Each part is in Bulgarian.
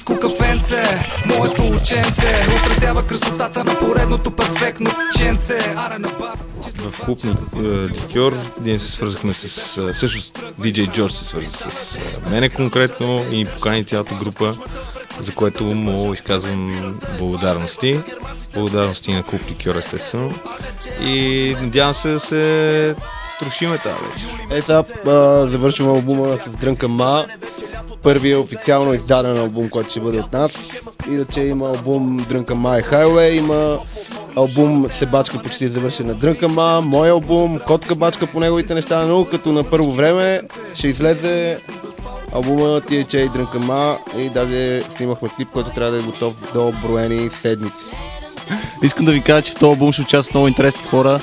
софийско кафенце. Моето ученце отразява красотата на поредното перфектно ченце. Аре на бас. В клуб на Ликьор ние се свързахме с... Всъщност DJ George се свърза с мене конкретно и покани цялата група, за което му изказвам благодарности. Благодарности на клуб Ликьор, естествено. И надявам се да се струшиме тази вечер. Сега завършвам албума с Дрънка Ма. Първият официално издаден албум, който ще бъде от нас. Иначе има албум Дрънка Ма и Highway, има албум Себачка почти завършен на Дрънка Ма, мой албум, Котка Бачка по неговите неща, но като на първо време ще излезе албума THA Дрънка Ма и даже снимахме клип, който трябва да е готов до броени седмици. Искам да ви кажа, че в този албум ще участват много интересни хора.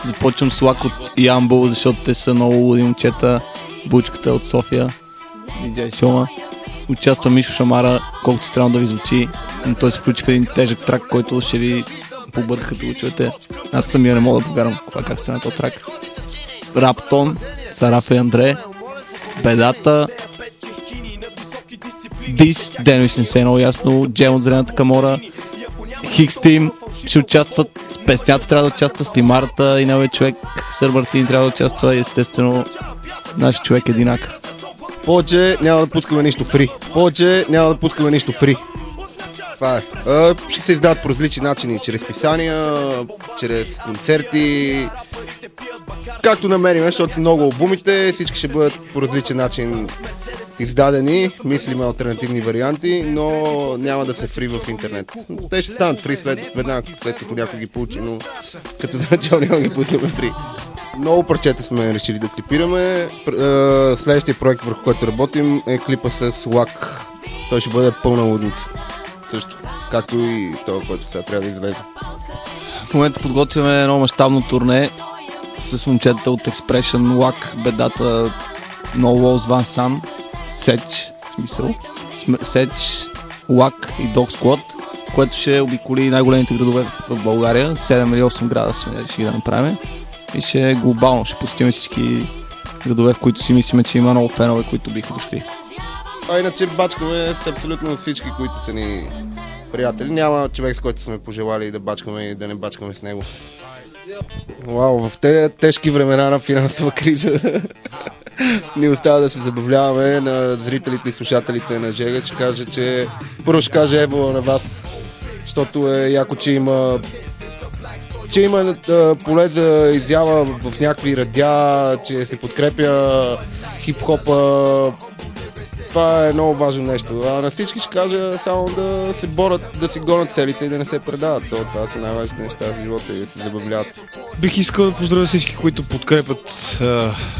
Започвам с Лак от Ямбол, защото те са много луди момчета. Бучката от София, DJ Шома. Участва Мишо Шамара, колкото странно да ви звучи, но той се включи в един тежък трак, който ще ви побърка, като го чуете. Аз самия не мога да повярвам как стане този трак. Раптон, Сарафа и Андре, Бедата, Дис, Дено и Сенсей, много ясно, Джем от Зелената камора, Хикс Тим ще участват, Песнята трябва да участва, Стимарата и новия човек, Сър Мартин трябва да участва и естествено нашия човек Единака. Повече няма да пускаме нищо фри. Това е. Ще се издават по различни начини, чрез писания, чрез концерти, както намерим, защото са много албумите, всички ще бъдат по различен начин издадени, мислиме алтернативни варианти, но няма да се фри в интернет. Те ще станат фри веднага след като някой ги получи, но като за начало няма ги пуснем фри. Много парчета сме решили да клипираме. Следващия проект, върху който работим, е клипа с Лак. Той ще бъде пълна лудница. Също, както и това, който сега трябва да излезе. В момента подготвяме едно мащабно турне с момчетата от Expression, Лак, Бедата, No Walls, Van San, Сеч, Лак и Dog Squad, което ще обиколи най-големите градове в България. 7 или 8 града сме решили да направим. И ще е глобално, ще посетим всички градове, в които си мислиме, че има много фенове, които биха дошли. А иначе бачкаме с абсолютно всички, които са ни приятели. Няма човек, с който сме пожелали да бачкаме и да не бачкаме с него. Вау, в тези тежки времена на финансова криза ни остава да се забавляваме. На зрителите и слушателите на Жега ще кажа, че първо ще кажа ево на вас, защото е яко, че има поле за изява в някакви радиа, че се подкрепя хип-хопа. Това е много важно нещо. А на всички ще кажа само да се борят, да си гонят целите и да не се предават. Това са най-важните неща в живота и да се забавляват. Бих искал да поздравя всички, които подкрепят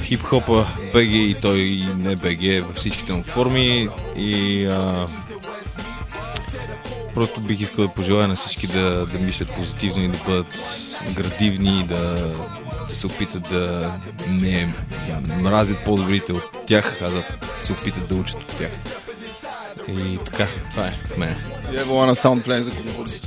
хип-хопа БГ и той и не БГ във всичките му форми и просто бих искал да пожелая на всички да мислят позитивно и да бъдат градивни, да се опитат да не мразят по-добрите от тях, а да се опитат да учат от тях. И така, това е от мен. Ево на Soundplane за конкурс.